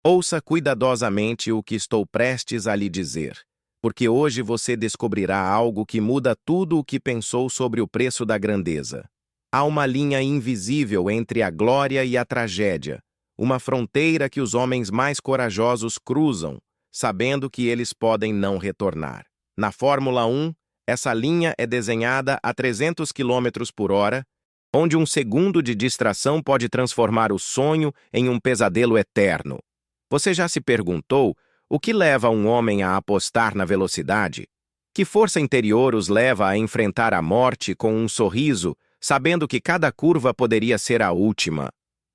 Ouça cuidadosamente o que estou prestes a lhe dizer, porque hoje você descobrirá algo que muda tudo o que pensou sobre o preço da grandeza. Há uma linha invisível entre a glória e a tragédia, uma fronteira que os homens mais corajosos cruzam, sabendo que eles podem não retornar. Na Fórmula 1, essa linha é desenhada a 300 km por hora, onde um segundo de distração pode transformar o sonho em um pesadelo eterno. Você já se perguntou o que leva um homem a apostar na velocidade? Que força interior os leva a enfrentar a morte com um sorriso, sabendo que cada curva poderia ser a última?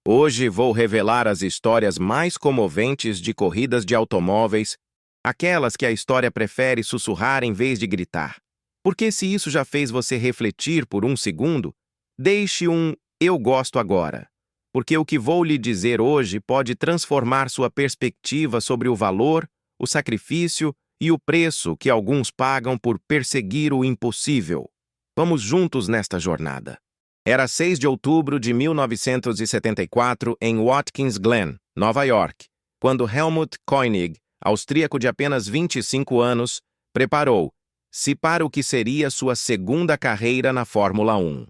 Hoje vou revelar as histórias mais comoventes de corridas de automóveis, aquelas que a história prefere sussurrar em vez de gritar. Porque se isso já fez você refletir por um segundo, deixe um "eu gosto agora", porque o que vou lhe dizer hoje pode transformar sua perspectiva sobre o valor, o sacrifício e o preço que alguns pagam por perseguir o impossível. Vamos juntos nesta jornada. Era 6 de outubro de 1974 em Watkins Glen, Nova York, quando Helmut Koenig, austríaco de apenas 25 anos, preparou-se para o que seria sua segunda carreira na Fórmula 1.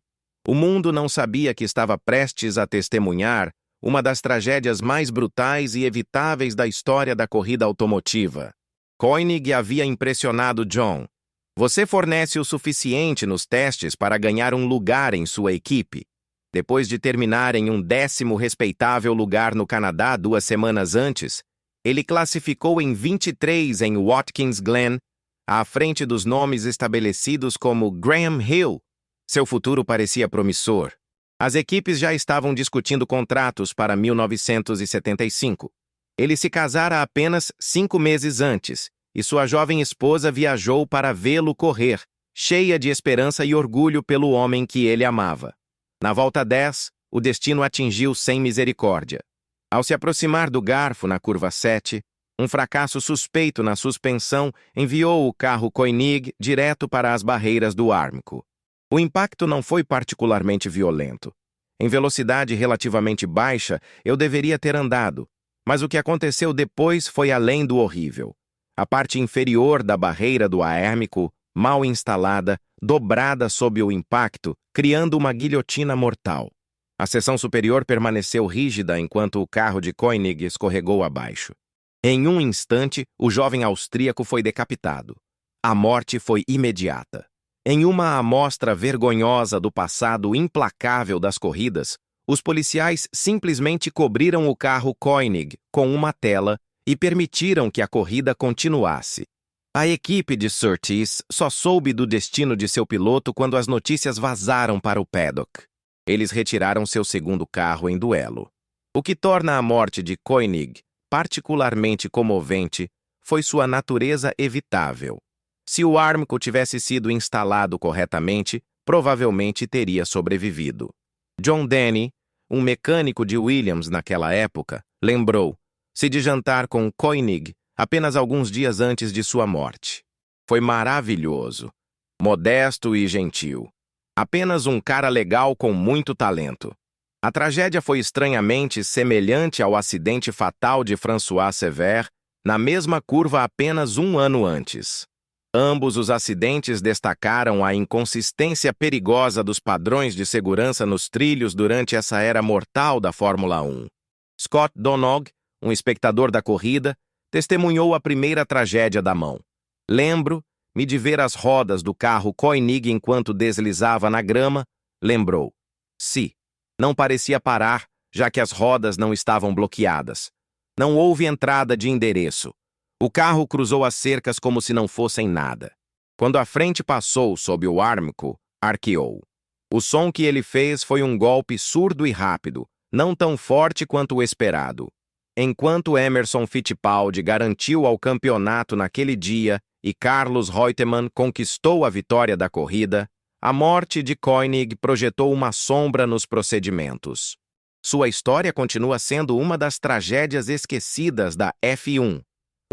O mundo não sabia que estava prestes a testemunhar uma das tragédias mais brutais e evitáveis da história da corrida automotiva. Koenig havia impressionado John. Você fornece o suficiente nos testes para ganhar um lugar em sua equipe. Depois de terminar em um 10º respeitável lugar no Canadá 2 semanas antes, ele classificou em 23 em Watkins Glen, à frente dos nomes estabelecidos como Graham Hill. Seu futuro parecia promissor. As equipes já estavam discutindo contratos para 1975. Ele se casara apenas 5 meses antes, e sua jovem esposa viajou para vê-lo correr, cheia de esperança e orgulho pelo homem que ele amava. Na volta 10, o destino atingiu sem misericórdia. Ao se aproximar do garfo na curva 7, um fracasso suspeito na suspensão enviou o carro Koenig direto para as barreiras do Armco. O impacto não foi particularmente violento. Em velocidade relativamente baixa, eu deveria ter andado, mas o que aconteceu depois foi além do horrível. A parte inferior da barreira do Armco, mal instalada, dobrada sob o impacto, criando uma guilhotina mortal. A seção superior permaneceu rígida enquanto o carro de Koenig escorregou abaixo. Em um instante, o jovem austríaco foi decapitado. A morte foi imediata. Em uma amostra vergonhosa do passado implacável das corridas, os policiais simplesmente cobriram o carro Koenig com uma tela e permitiram que a corrida continuasse. A equipe de Surtees só soube do destino de seu piloto quando as notícias vazaram para o paddock. Eles retiraram seu segundo carro em duelo. O que torna a morte de Koenig particularmente comovente foi sua natureza evitável. Se o Armco tivesse sido instalado corretamente, provavelmente teria sobrevivido. John Denny, um mecânico de Williams naquela época, lembrou-se de jantar com Koenig apenas alguns dias antes de sua morte. Foi maravilhoso, modesto e gentil. Apenas um cara legal com muito talento. A tragédia foi estranhamente semelhante ao acidente fatal de François Sever, na mesma curva apenas um ano antes. Ambos os acidentes destacaram a inconsistência perigosa dos padrões de segurança nos trilhos durante essa era mortal da Fórmula 1. Scott Donoghue, um espectador da corrida, testemunhou a primeira tragédia da mão. Lembro-me de ver as rodas do carro Koenig enquanto deslizava na grama, lembrou-se. Não parecia parar, já que as rodas não estavam bloqueadas. Não houve entrada de endereço. O carro cruzou as cercas como se não fossem nada. Quando a frente passou sob o Armco, arqueou. O som que ele fez foi um golpe surdo e rápido, não tão forte quanto o esperado. Enquanto Emerson Fittipaldi garantiu ao campeonato naquele dia e Carlos Reutemann conquistou a vitória da corrida, a morte de Koenig projetou uma sombra nos procedimentos. Sua história continua sendo uma das tragédias esquecidas da F1.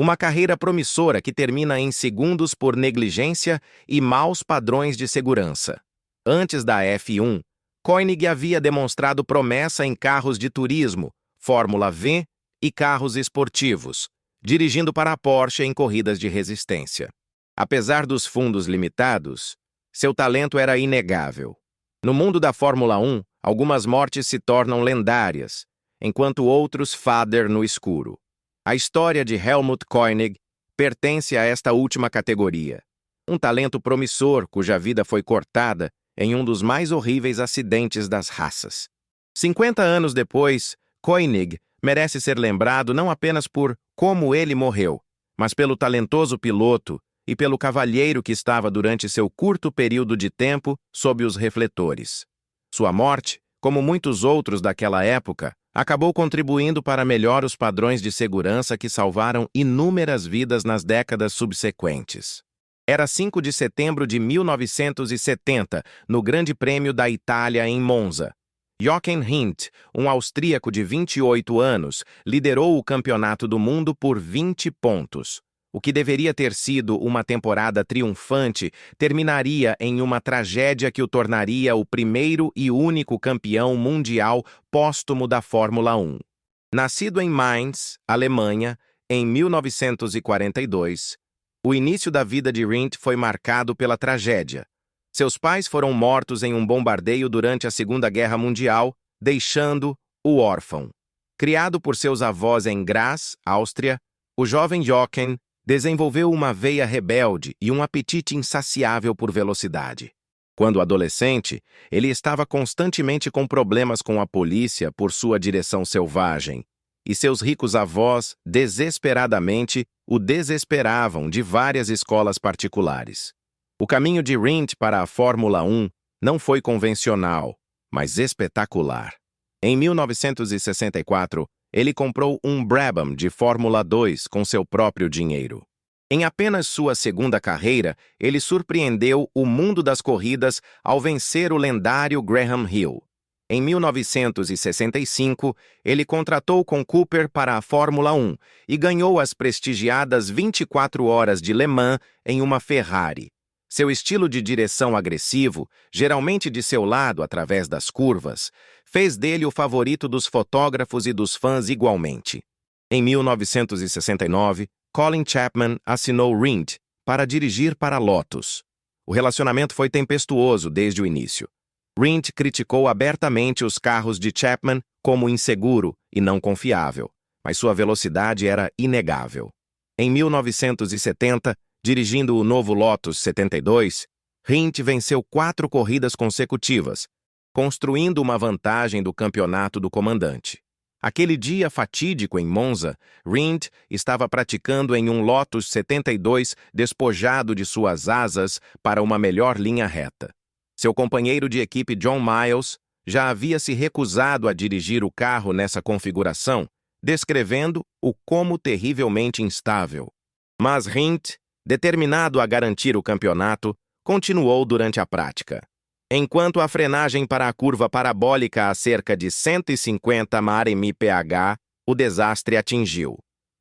Uma carreira promissora que termina em segundos por negligência e maus padrões de segurança. Antes da F1, Koenig havia demonstrado promessa em carros de turismo, Fórmula V e carros esportivos, dirigindo para a Porsche em corridas de resistência. Apesar dos fundos limitados, seu talento era inegável. No mundo da Fórmula 1, algumas mortes se tornam lendárias, enquanto outros fadem no escuro. A história de Helmut Koenig pertence a esta última categoria. Um talento promissor cuja vida foi cortada em um dos mais horríveis acidentes das raças. 50 anos depois, Koenig merece ser lembrado não apenas por como ele morreu, mas pelo talentoso piloto e pelo cavalheiro que estava durante seu curto período de tempo sob os refletores. Sua morte, como muitos outros daquela época, acabou contribuindo para melhorar os padrões de segurança que salvaram inúmeras vidas nas décadas subsequentes. Era 5 de setembro de 1970, no Grande Prêmio da Itália em Monza. Jochen Rindt, um austríaco de 28 anos, liderou o Campeonato do Mundo por 20 pontos. O que deveria ter sido uma temporada triunfante terminaria em uma tragédia que o tornaria o primeiro e único campeão mundial póstumo da Fórmula 1. Nascido em Mainz, Alemanha, em 1942, o início da vida de Rindt foi marcado pela tragédia. Seus pais foram mortos em um bombardeio durante a Segunda Guerra Mundial, deixando-o órfão. Criado por seus avós em Graz, Áustria, o jovem Jochen desenvolveu uma veia rebelde e um apetite insaciável por velocidade. Quando adolescente, ele estava constantemente com problemas com a polícia por sua direção selvagem, e seus ricos avós, desesperadamente, o desesperavam de várias escolas particulares. O caminho de Rindt para a Fórmula 1 não foi convencional, mas espetacular. Em 1964, ele comprou um Brabham de Fórmula 2 com seu próprio dinheiro. Em apenas sua segunda carreira, ele surpreendeu o mundo das corridas ao vencer o lendário Graham Hill. Em 1965, ele contratou com Cooper para a Fórmula 1 e ganhou as prestigiadas 24 horas de Le Mans em uma Ferrari. Seu estilo de direção agressivo, geralmente de seu lado através das curvas, fez dele o favorito dos fotógrafos e dos fãs igualmente. Em 1969, Colin Chapman assinou Rindt para dirigir para Lotus. O relacionamento foi tempestuoso desde o início. Rindt criticou abertamente os carros de Chapman como inseguro e não confiável, mas sua velocidade era inegável. Em 1970, dirigindo o novo Lotus 72, Rindt venceu 4 corridas consecutivas, construindo uma vantagem do campeonato do comandante. Aquele dia fatídico em Monza, Rindt estava praticando em um Lotus 72 despojado de suas asas para uma melhor linha reta. Seu companheiro de equipe John Miles já havia se recusado a dirigir o carro nessa configuração, descrevendo-o como terrivelmente instável. Mas Rindt, determinado a garantir o campeonato, continuou durante a prática. Enquanto a frenagem para a curva parabólica a cerca de 150 mph, o desastre atingiu.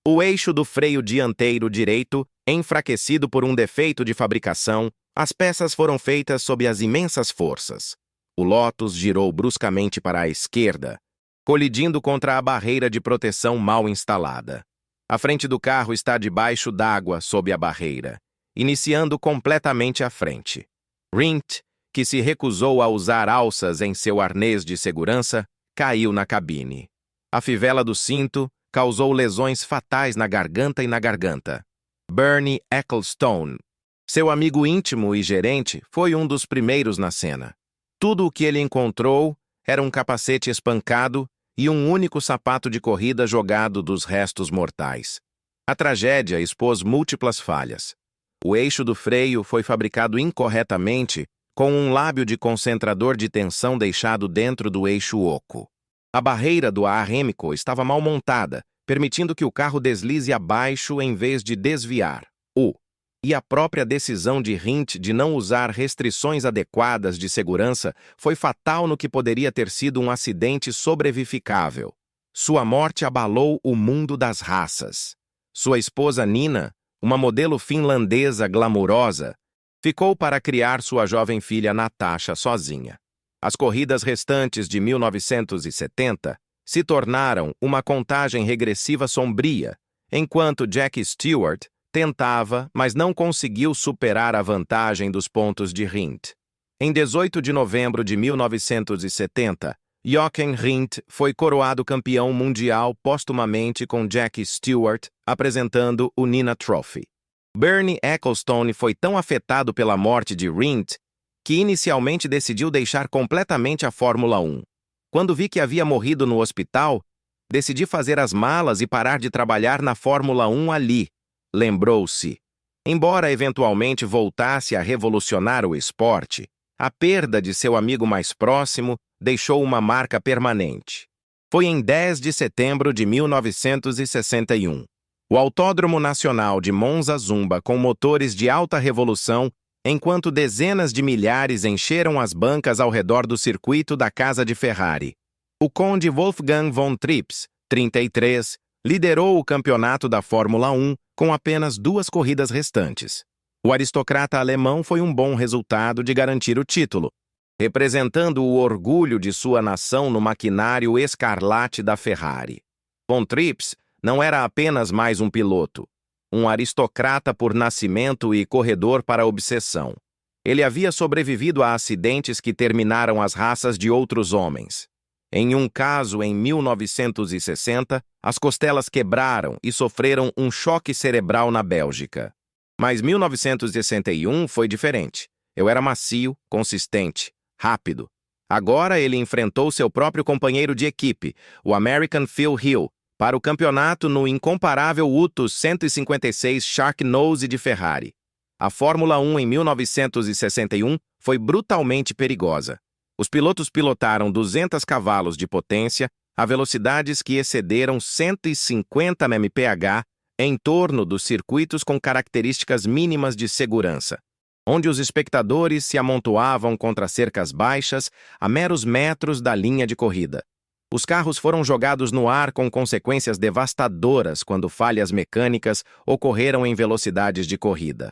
O eixo do freio dianteiro direito, enfraquecido por um defeito de fabricação, as peças foram feitas sob as imensas forças. O Lotus girou bruscamente para a esquerda, colidindo contra a barreira de proteção mal instalada. A frente do carro está debaixo d'água sob a barreira, iniciando completamente à frente. Rindt, que se recusou a usar alças em seu arnês de segurança, caiu na cabine. A fivela do cinto causou lesões fatais na garganta e na garganta. Bernie Ecclestone, seu amigo íntimo e gerente, foi um dos primeiros na cena. Tudo o que ele encontrou era um capacete espancado e um único sapato de corrida jogado dos restos mortais. A tragédia expôs múltiplas falhas. O eixo do freio foi fabricado incorretamente com um lábio de concentrador de tensão deixado dentro do eixo oco. A barreira do arrêmico estava mal montada, permitindo que o carro deslize abaixo em vez de desviar. E a própria decisão de Rindt de não usar restrições adequadas de segurança foi fatal no que poderia ter sido um acidente sobrevificável. Sua morte abalou o mundo das raças. Sua esposa Nina, uma modelo finlandesa glamurosa, ficou para criar sua jovem filha Natasha sozinha. As corridas restantes de 1970 se tornaram uma contagem regressiva sombria, enquanto Jack Stewart tentava, mas não conseguiu superar a vantagem dos pontos de Rindt. Em 18 de novembro de 1970, Jochen Rindt foi coroado campeão mundial póstumamente com Jack Stewart apresentando o Nina Trophy. Bernie Ecclestone foi tão afetado pela morte de Rindt que inicialmente decidiu deixar completamente a Fórmula 1. Quando vi que havia morrido no hospital, decidi fazer as malas e parar de trabalhar na Fórmula 1 ali, lembrou-se. Embora eventualmente voltasse a revolucionar o esporte, a perda de seu amigo mais próximo deixou uma marca permanente. Foi em 10 de setembro de 1961. O Autódromo Nacional de Monza zumba com motores de alta revolução, enquanto dezenas de milhares encheram as bancas ao redor do circuito da casa de Ferrari. O conde Wolfgang von Trips, 33, liderou o campeonato da Fórmula 1 com apenas 2 corridas restantes. O aristocrata alemão foi um bom resultado de garantir o título, representando o orgulho de sua nação no maquinário escarlate da Ferrari. Von Trips não era apenas mais um piloto, um aristocrata por nascimento e corredor para obsessão. Ele havia sobrevivido a acidentes que terminaram as raças de outros homens. Em um caso, em 1960, as costelas quebraram e sofreram um choque cerebral na Bélgica. Mas 1961 foi diferente. Eu era macio, consistente, rápido. Agora ele enfrentou seu próprio companheiro de equipe, o American Phil Hill, para o campeonato no incomparável Utus 156 Sharknose de Ferrari. A Fórmula 1 em 1961 foi brutalmente perigosa. Os pilotos pilotaram 200 cavalos de potência a velocidades que excederam 150 mph em torno dos circuitos com características mínimas de segurança, onde os espectadores se amontoavam contra cercas baixas a meros metros da linha de corrida. Os carros foram jogados no ar com consequências devastadoras quando falhas mecânicas ocorreram em velocidades de corrida.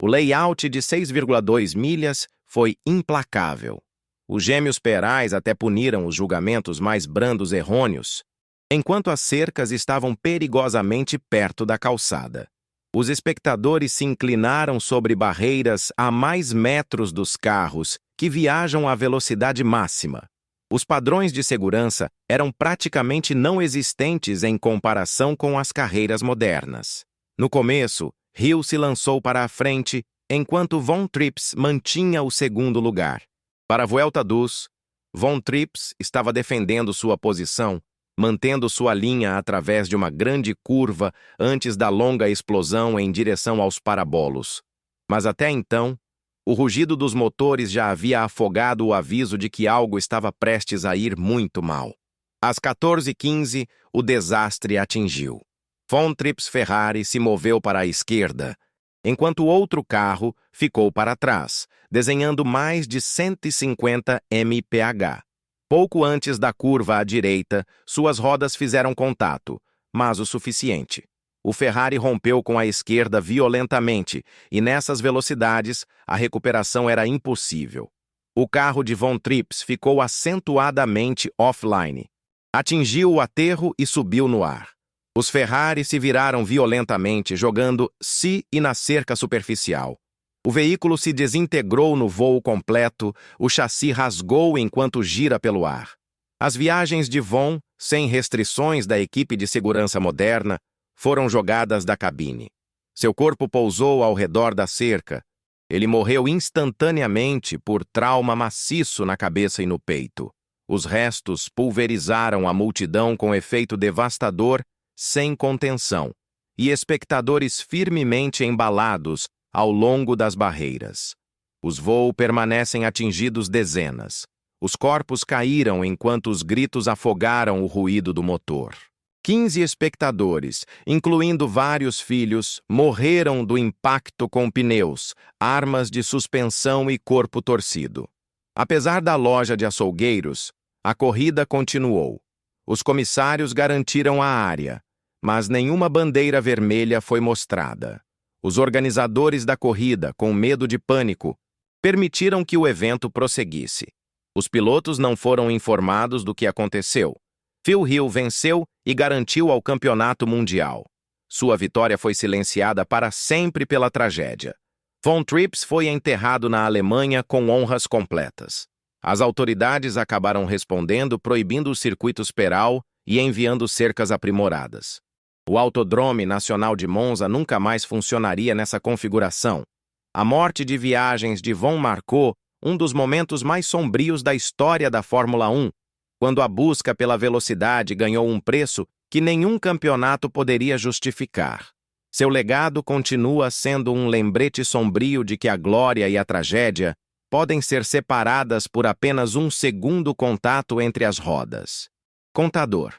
O layout de 6,2 milhas foi implacável. Os gêmeos Perais até puniram os julgamentos mais brandos errôneos, enquanto as cercas estavam perigosamente perto da calçada. Os espectadores se inclinaram sobre barreiras a mais metros dos carros que viajam à velocidade máxima. Os padrões de segurança eram praticamente não existentes em comparação com as carreiras modernas. No começo, Hill se lançou para a frente, enquanto Von Trips mantinha o segundo lugar. Para a Vuelta dos, Von Trips estava defendendo sua posição, mantendo sua linha através de uma grande curva antes da longa explosão em direção aos parabolos. Mas até então, o rugido dos motores já havia afogado o aviso de que algo estava prestes a ir muito mal. Às 14h15, o desastre atingiu. Von Trips Ferrari se moveu para a esquerda, enquanto outro carro ficou para trás, desenhando mais de 150 mph. Pouco antes da curva à direita, suas rodas fizeram contato, mas o suficiente. O Ferrari rompeu com a esquerda violentamente e, nessas velocidades, a recuperação era impossível. O carro de Von Trips ficou acentuadamente offline. Atingiu o aterro e subiu no ar. Os Ferrari se viraram violentamente, jogando-se e na cerca superficial. O veículo se desintegrou no voo completo, o chassi rasgou enquanto gira pelo ar. As viagens de Von, sem restrições da equipe de segurança moderna, foram jogadas da cabine. Seu corpo pousou ao redor da cerca. Ele morreu instantaneamente por trauma maciço na cabeça e no peito. Os restos pulverizaram a multidão com efeito devastador, sem contenção, e espectadores firmemente embalados ao longo das barreiras. Os voos permanecem atingidos dezenas. Os corpos caíram enquanto os gritos afogaram o ruído do motor. 15 espectadores, incluindo vários filhos, morreram do impacto com pneus, armas de suspensão e corpo torcido. Apesar da loja de açougueiros, a corrida continuou. Os comissários garantiram a área, mas nenhuma bandeira vermelha foi mostrada. Os organizadores da corrida, com medo de pânico, permitiram que o evento prosseguisse. Os pilotos não foram informados do que aconteceu, Phil Hill venceu e garantiu ao campeonato mundial. Sua vitória foi silenciada para sempre pela tragédia. Von Trips foi enterrado na Alemanha com honras completas. As autoridades acabaram respondendo proibindo os circuitos Peral e enviando cercas aprimoradas. O Autodrome Nacional de Monza nunca mais funcionaria nessa configuração. A morte de viagens de Von marcou um dos momentos mais sombrios da história da Fórmula 1, quando a busca pela velocidade ganhou um preço que nenhum campeonato poderia justificar. Seu legado continua sendo um lembrete sombrio de que a glória e a tragédia podem ser separadas por apenas um segundo contato entre as rodas. Contador.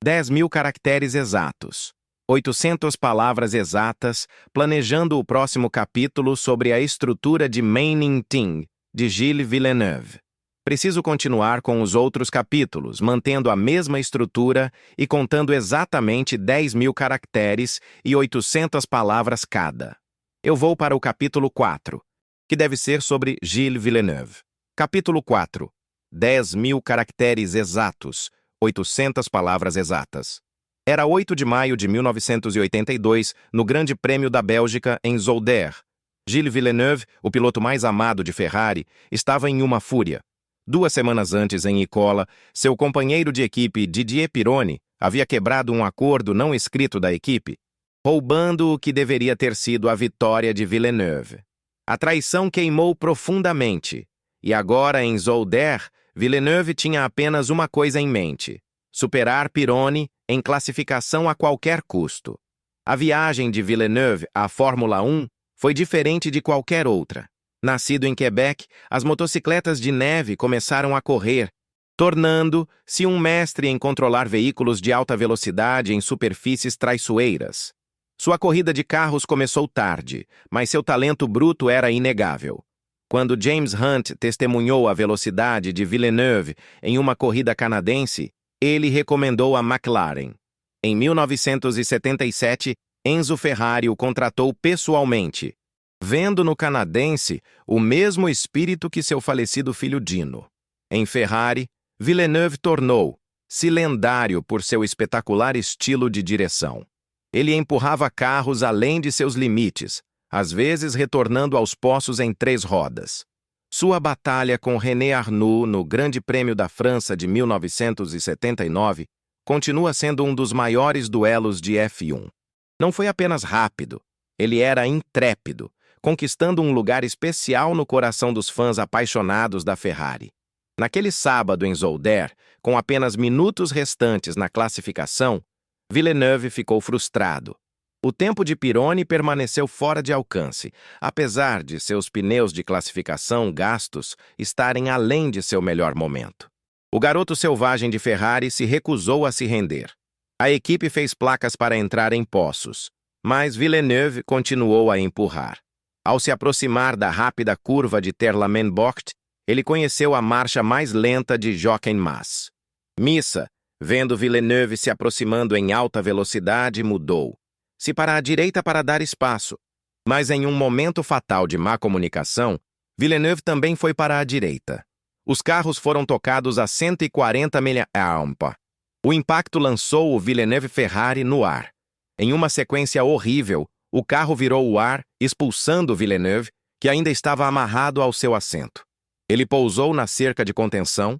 10.000 caracteres exatos. 800 palavras exatas, planejando o próximo capítulo sobre a estrutura de Manning Ting, de Gilles Villeneuve. Preciso continuar com os outros capítulos, mantendo a mesma estrutura e contando exatamente 10.000 caracteres e 800 palavras cada. Eu vou para o capítulo 4, que deve ser sobre Gilles Villeneuve. Capítulo 4. 10.000 caracteres exatos, 800 palavras exatas. Era 8 de maio de 1982, no Grande Prêmio da Bélgica, em Zolder. Gilles Villeneuve, o piloto mais amado de Ferrari, estava em uma fúria. 2 semanas antes, em Imola, seu companheiro de equipe Didier Pironi havia quebrado um acordo não escrito da equipe, roubando o que deveria ter sido a vitória de Villeneuve. A traição queimou profundamente, e agora em Zolder, Villeneuve tinha apenas uma coisa em mente: superar Pironi em classificação a qualquer custo. A viagem de Villeneuve à Fórmula 1 foi diferente de qualquer outra. Nascido em Quebec, as motocicletas de neve começaram a correr, tornando-se um mestre em controlar veículos de alta velocidade em superfícies traiçoeiras. Sua corrida de carros começou tarde, mas seu talento bruto era inegável. Quando James Hunt testemunhou a velocidade de Villeneuve em uma corrida canadense, ele recomendou a McLaren. Em 1977, Enzo Ferrari o contratou pessoalmente, vendo no canadense o mesmo espírito que seu falecido filho Dino. Em Ferrari, Villeneuve tornou-se lendário por seu espetacular estilo de direção. Ele empurrava carros além de seus limites, às vezes retornando aos poços em 3 rodas. Sua batalha com René Arnoux no Grande Prêmio da França de 1979 continua sendo um dos maiores duelos de F1. Não foi apenas rápido, ele era intrépido, conquistando um lugar especial no coração dos fãs apaixonados da Ferrari. Naquele sábado em Zolder, com apenas minutos restantes na classificação, Villeneuve ficou frustrado. O tempo de Pironi permaneceu fora de alcance, apesar de seus pneus de classificação gastos estarem além de seu melhor momento. O garoto selvagem de Ferrari se recusou a se render. A equipe fez placas para entrar em poços, mas Villeneuve continuou a empurrar. Ao se aproximar da rápida curva de Terlamenbocht, ele conheceu a marcha mais lenta de Jochen Mass. Missa, vendo Villeneuve se aproximando em alta velocidade, mudou-se para a direita para dar espaço. Mas em um momento fatal de má comunicação, Villeneuve também foi para a direita. Os carros foram tocados a 140 milha-por. O impacto lançou o Villeneuve Ferrari no ar. Em uma sequência horrível, o carro virou o ar, expulsando Villeneuve, que ainda estava amarrado ao seu assento. Ele pousou na cerca de contenção,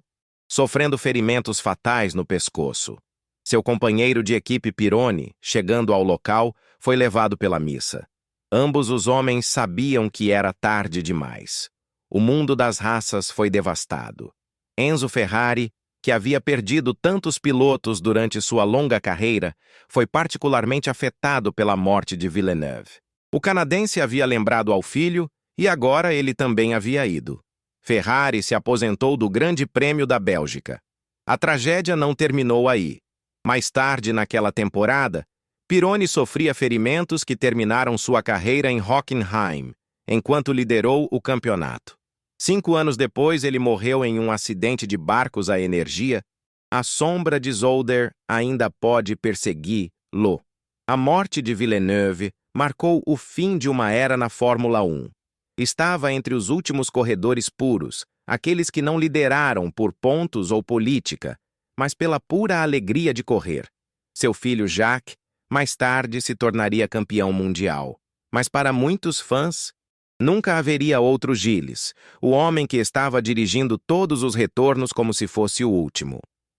sofrendo ferimentos fatais no pescoço. Seu companheiro de equipe Pironi, chegando ao local, foi levado pela missa. Ambos os homens sabiam que era tarde demais. O mundo das raças foi devastado. Enzo Ferrari, que havia perdido tantos pilotos durante sua longa carreira, foi particularmente afetado pela morte de Villeneuve. O canadense havia lembrado ao filho e agora ele também havia ido. Ferrari se aposentou do Grande Prêmio da Bélgica. A tragédia não terminou aí. Mais tarde naquela temporada, Pironi sofria ferimentos que terminaram sua carreira em Hockenheim, enquanto liderou o campeonato. 5 anos depois, ele morreu em um acidente de barcos a energia. A sombra de Zolder ainda pode persegui-lo. A morte de Villeneuve marcou o fim de uma era na Fórmula 1. Estava entre os últimos corredores puros, aqueles que não lideraram por pontos ou política, mas pela pura alegria de correr. Seu filho Jacques, mais tarde, se tornaria campeão mundial. Mas para muitos fãs, nunca haveria outro Gilles, o homem que estava dirigindo todos os retornos como se fosse o último.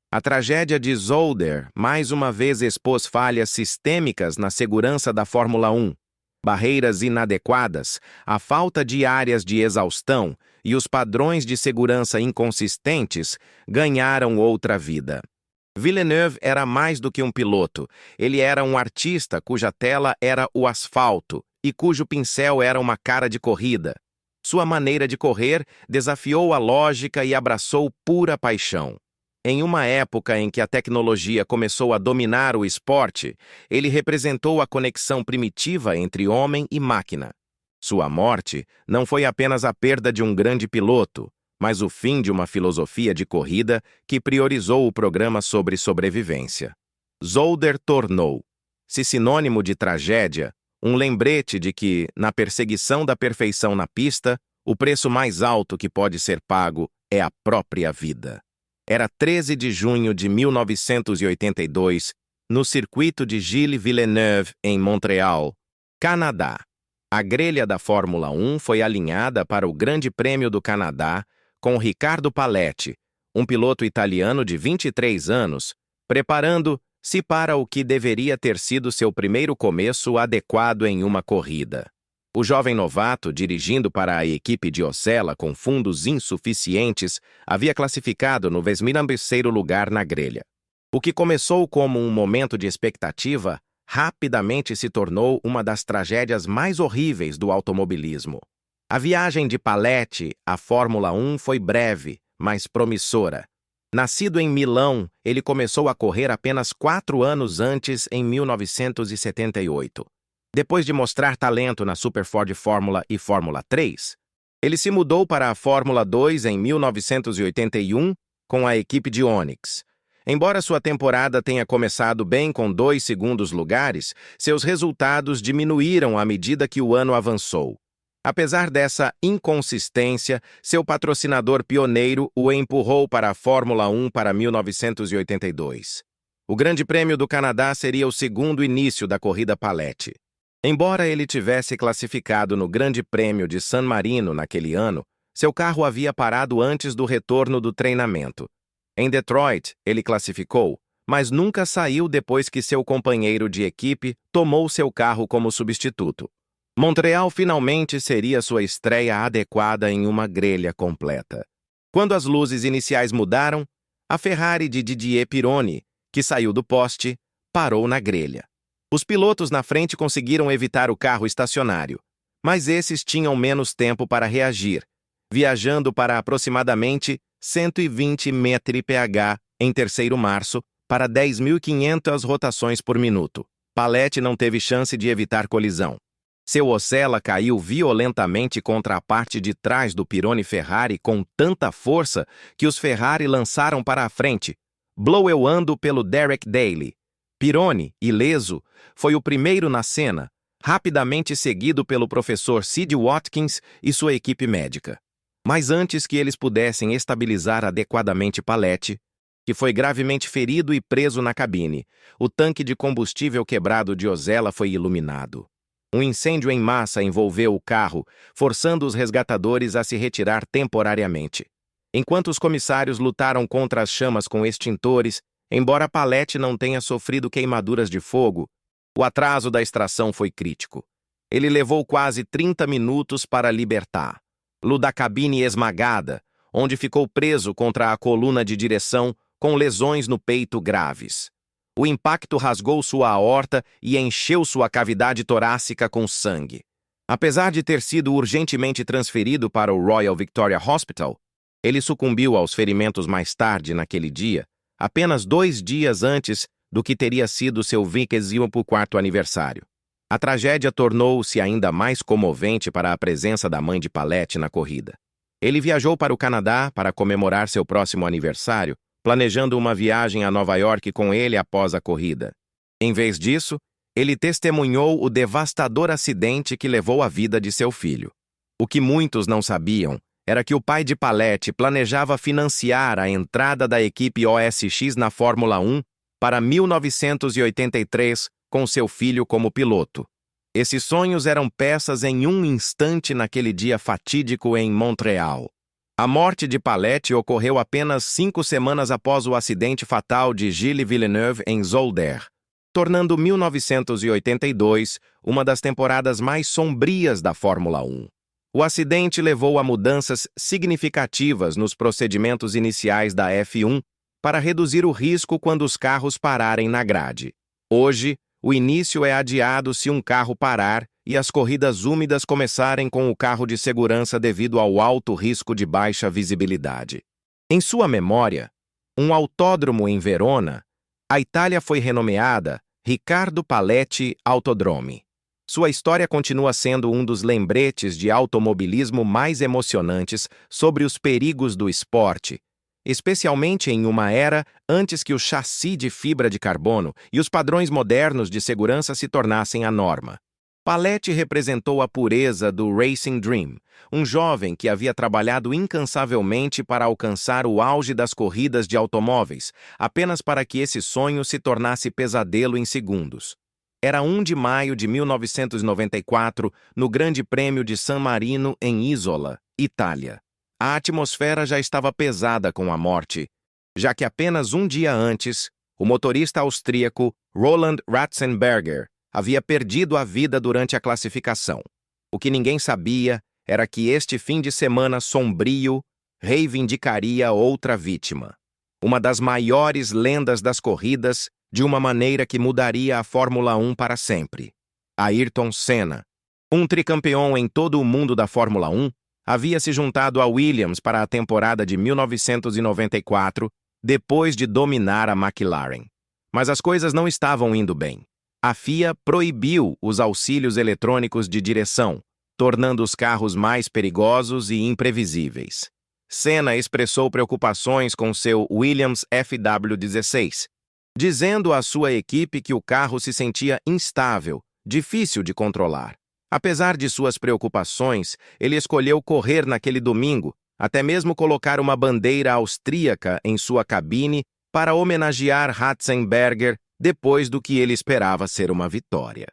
A tragédia de Zolder mais uma vez expôs falhas sistêmicas na segurança da Fórmula 1. Barreiras inadequadas, a falta de áreas de exaustão e os padrões de segurança inconsistentes ganharam outra vida. Villeneuve era mais do que um piloto, ele era um artista cuja tela era o asfalto e cujo pincel era uma cara de corrida. Sua maneira de correr desafiou a lógica e abraçou pura paixão. Em uma época em que a tecnologia começou a dominar o esporte, ele representou a conexão primitiva entre homem e máquina. Sua morte não foi apenas a perda de um grande piloto, mas o fim de uma filosofia de corrida que priorizou o programa sobre sobrevivência. Zolder tornou-se sinônimo de tragédia, um lembrete de que, na perseguição da perfeição na pista, o preço mais alto que pode ser pago é a própria vida. Era 13 de junho de 1982, no circuito de Gilles Villeneuve, em Montreal, Canadá. A grelha da Fórmula 1 foi alinhada para o Grande Prêmio do Canadá com Riccardo Paletti, um piloto italiano de 23 anos, preparando-se para o que deveria ter sido seu primeiro começo adequado em uma corrida. O jovem novato, dirigindo para a equipe de Osella com fundos insuficientes, havia classificado no 23º lugar na grelha. O que começou como um momento de expectativa, rapidamente se tornou uma das tragédias mais horríveis do automobilismo. A viagem de Paletti à Fórmula 1 foi breve, mas promissora. Nascido em Milão, ele começou a correr apenas 4 anos antes, em 1978. Depois de mostrar talento na Super Ford Fórmula e Fórmula 3, ele se mudou para a Fórmula 2 em 1981 com a equipe de Onyx. Embora sua temporada tenha começado bem com 2 segundos lugares, seus resultados diminuíram à medida que o ano avançou. Apesar dessa inconsistência, seu patrocinador pioneiro o empurrou para a Fórmula 1 para 1982. O Grande Prêmio do Canadá seria o segundo início da corrida Paletti. Embora ele tivesse classificado no Grande Prêmio de San Marino naquele ano, seu carro havia parado antes do retorno do treinamento. Em Detroit, ele classificou, mas nunca saiu depois que seu companheiro de equipe tomou seu carro como substituto. Montreal finalmente seria sua estreia adequada em uma grelha completa. Quando as luzes iniciais mudaram, a Ferrari de Didier Pironi, que saiu do poste, parou na grelha. Os pilotos na frente conseguiram evitar o carro estacionário, mas esses tinham menos tempo para reagir, viajando para aproximadamente 120 mph em 3º março para 10.500 rotações por minuto. Paletti não teve chance de evitar colisão. Seu Osella caiu violentamente contra a parte de trás do Pironi Ferrari com tanta força que os Ferrari lançaram para a frente, bloqueando pelo Derek Daly. Pironi, ileso, foi o primeiro na cena, rapidamente seguido pelo professor Sid Watkins e sua equipe médica. Mas antes que eles pudessem estabilizar adequadamente Paletti, que foi gravemente ferido e preso na cabine, o tanque de combustível quebrado de Osella foi iluminado. Um incêndio em massa envolveu o carro, forçando os resgatadores a se retirar temporariamente. Enquanto os comissários lutaram contra as chamas com extintores, embora Paletti não tenha sofrido queimaduras de fogo, o atraso da extração foi crítico. Ele levou quase 30 minutos para libertá-lo da cabine esmagada, onde ficou preso contra a coluna de direção com lesões no peito graves. O impacto rasgou sua aorta e encheu sua cavidade torácica com sangue. Apesar de ter sido urgentemente transferido para o Royal Victoria Hospital, ele sucumbiu aos ferimentos mais tarde naquele dia, apenas 2 dias antes do que teria sido seu 24º aniversário. A tragédia tornou-se ainda mais comovente para a presença da mãe de Paletti na corrida. Ele viajou para o Canadá para comemorar seu próximo aniversário, planejando uma viagem a Nova York com ele após a corrida. Em vez disso, ele testemunhou o devastador acidente que levou a vida de seu filho. O que muitos não sabiam era que o pai de Palete planejava financiar a entrada da equipe OSX na Fórmula 1 para 1983, com seu filho como piloto. Esses sonhos eram peças em um instante naquele dia fatídico em Montreal. A morte de Palete ocorreu apenas 5 semanas após o acidente fatal de Gilles Villeneuve em Zolder, tornando 1982 uma das temporadas mais sombrias da Fórmula 1. O acidente levou a mudanças significativas nos procedimentos iniciais da F1 para reduzir o risco quando os carros pararem na grade. Hoje, o início é adiado se um carro parar e as corridas úmidas começarem com o carro de segurança devido ao alto risco de baixa visibilidade. Em sua memória, um autódromo em Verona, a Itália foi renomeada Riccardo Palete Autodrome. Sua história continua sendo um dos lembretes de automobilismo mais emocionantes sobre os perigos do esporte, especialmente em uma era antes que o chassi de fibra de carbono e os padrões modernos de segurança se tornassem a norma. Palete representou a pureza do Racing Dream, um jovem que havia trabalhado incansavelmente para alcançar o auge das corridas de automóveis, apenas para que esse sonho se tornasse pesadelo em segundos. Era 1 de maio de 1994, no Grande Prêmio de San Marino, em Isola, Itália. A atmosfera já estava pesada com a morte, já que apenas um dia antes, o motorista austríaco Roland Ratzenberger havia perdido a vida durante a classificação. O que ninguém sabia era que este fim de semana sombrio reivindicaria outra vítima. Uma das maiores lendas das corridas, de uma maneira que mudaria a Fórmula 1 para sempre. Ayrton Senna, um tricampeão em todo o mundo da Fórmula 1, havia se juntado a Williams para a temporada de 1994, depois de dominar a McLaren. Mas as coisas não estavam indo bem. A FIA proibiu os auxílios eletrônicos de direção, tornando os carros mais perigosos e imprevisíveis. Senna expressou preocupações com seu Williams FW16, dizendo à sua equipe que o carro se sentia instável, difícil de controlar. Apesar de suas preocupações, ele escolheu correr naquele domingo, até mesmo colocar uma bandeira austríaca em sua cabine para homenagear Ratzenberger depois do que ele esperava ser uma vitória.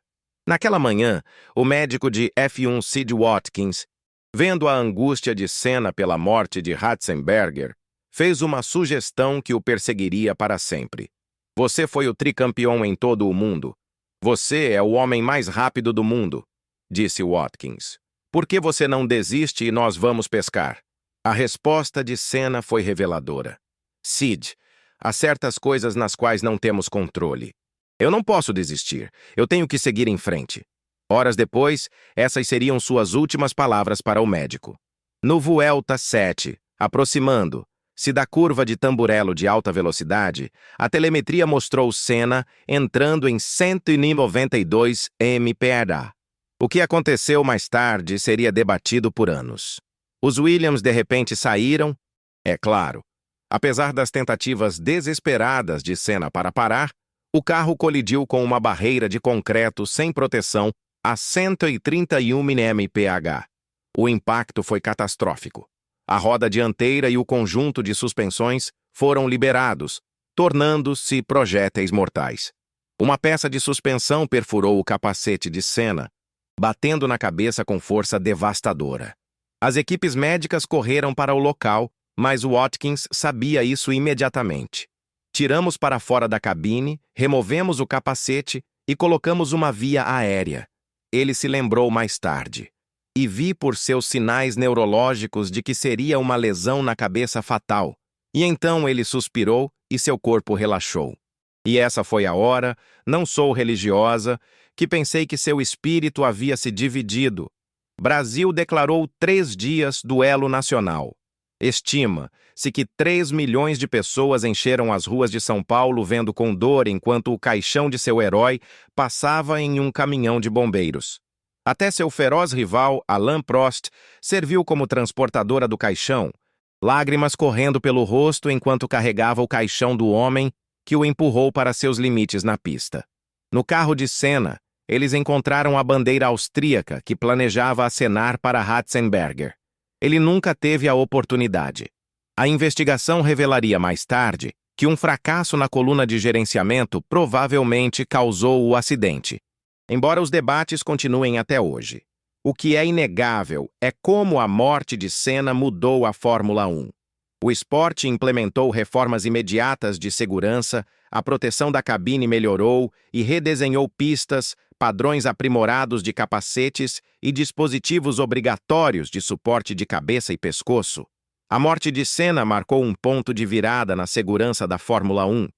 Naquela manhã, o médico de F1 Sid Watkins, vendo a angústia de Senna pela morte de Ratzenberger, fez uma sugestão que o perseguiria para sempre. Você foi o tricampeão em todo o mundo. Você é o homem mais rápido do mundo, disse Watkins. Por que você não desiste e nós vamos pescar? A resposta de Senna foi reveladora. Sid, há certas coisas nas quais não temos controle. Eu não posso desistir. Eu tenho que seguir em frente. Horas depois, essas seriam suas últimas palavras para o médico. No Vuelta 7, aproximando-se da curva de Tamburello de alta velocidade, a telemetria mostrou Senna entrando em 192 mph. O que aconteceu mais tarde seria debatido por anos. Os Williams de repente saíram, é claro. Apesar das tentativas desesperadas de Senna para parar, o carro colidiu com uma barreira de concreto sem proteção a 131 mph. O impacto foi catastrófico. A roda dianteira e o conjunto de suspensões foram liberados, tornando-se projéteis mortais. Uma peça de suspensão perfurou o capacete de Senna, batendo na cabeça com força devastadora. As equipes médicas correram para o local, mas Watkins sabia isso imediatamente. Tiramos para fora da cabine, removemos o capacete e colocamos uma via aérea. Ele se lembrou mais tarde. E vi por seus sinais neurológicos de que seria uma lesão na cabeça fatal. E então ele suspirou e seu corpo relaxou. E essa foi a hora, não sou religiosa, que pensei que seu espírito havia se dividido. Brasil declarou 3 dias duelo nacional. Estima-se que 3 milhões de pessoas encheram as ruas de São Paulo vendo com dor enquanto o caixão de seu herói passava em um caminhão de bombeiros. Até seu feroz rival, Alain Prost, serviu como transportadora do caixão, lágrimas correndo pelo rosto enquanto carregava o caixão do homem que o empurrou para seus limites na pista. No carro de Senna, eles encontraram a bandeira austríaca que planejava acenar para Ratzenberger. ele nunca teve a oportunidade. A investigação revelaria mais tarde que um fracasso na coluna de gerenciamento provavelmente causou o acidente, embora os debates continuem até hoje. O que é inegável é como a morte de Senna mudou a Fórmula 1. O esporte implementou reformas imediatas de segurança, a proteção da cabine melhorou e redesenhou pistas, padrões aprimorados de capacetes e dispositivos obrigatórios de suporte de cabeça e pescoço. A morte de Senna marcou um ponto de virada na segurança da Fórmula 1.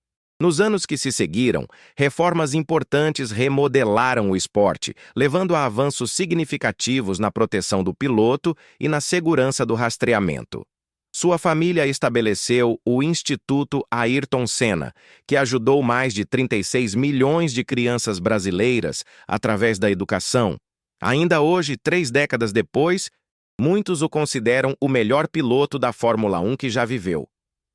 Nos anos que se seguiram, reformas importantes remodelaram o esporte, levando a avanços significativos na proteção do piloto e na segurança do rastreamento. Sua família estabeleceu o Instituto Ayrton Senna, que ajudou mais de 36 milhões de crianças brasileiras através da educação. Ainda hoje, 3 décadas depois, muitos o consideram o melhor piloto da Fórmula 1 que já viveu.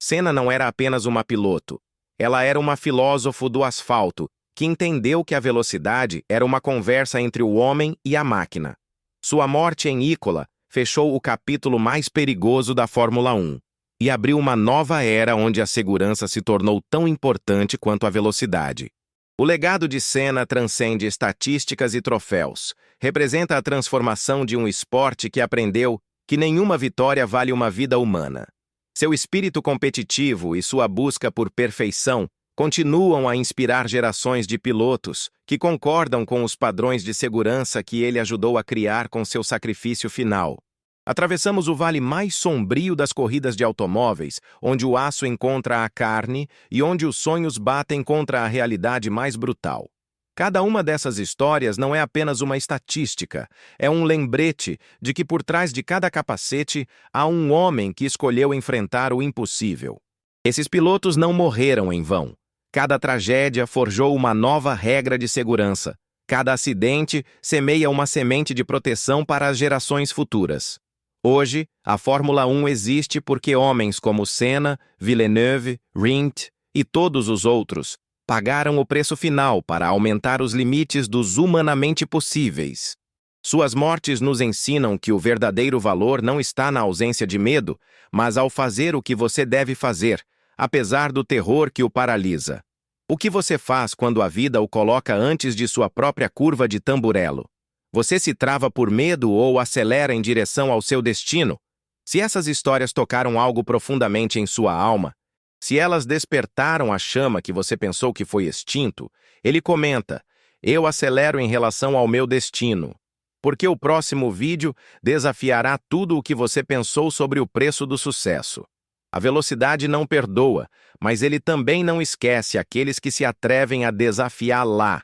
Senna não era apenas uma piloto. Ela era uma filósofo do asfalto, que entendeu que a velocidade era uma conversa entre o homem e a máquina. Sua morte em Imola fechou o capítulo mais perigoso da Fórmula 1 e abriu uma nova era onde a segurança se tornou tão importante quanto a velocidade. O legado de Senna transcende estatísticas e troféus. Representa a transformação de um esporte que aprendeu que nenhuma vitória vale uma vida humana. Seu espírito competitivo e sua busca por perfeição continuam a inspirar gerações de pilotos que concordam com os padrões de segurança que ele ajudou a criar com seu sacrifício final. Atravessamos o vale mais sombrio das corridas de automóveis, onde o aço encontra a carne e onde os sonhos batem contra a realidade mais brutal. Cada uma dessas histórias não é apenas uma estatística, é um lembrete de que por trás de cada capacete há um homem que escolheu enfrentar o impossível. Esses pilotos não morreram em vão. Cada tragédia forjou uma nova regra de segurança. Cada acidente semeia uma semente de proteção para as gerações futuras. Hoje, a Fórmula 1 existe porque homens como Senna, Villeneuve, Rindt e todos os outros pagaram o preço final para aumentar os limites dos humanamente possíveis. Suas mortes nos ensinam que o verdadeiro valor não está na ausência de medo, mas ao fazer o que você deve fazer, apesar do terror que o paralisa. O que você faz quando a vida o coloca antes de sua própria curva de tamburelo? Você se trava por medo ou acelera em direção ao seu destino? Se essas histórias tocaram algo profundamente em sua alma, se elas despertaram a chama que você pensou que foi extinto, ele comenta: eu acelero em relação ao meu destino. Porque o próximo vídeo desafiará tudo o que você pensou sobre o preço do sucesso. A velocidade não perdoa, mas ele também não esquece aqueles que se atrevem a desafiá-la.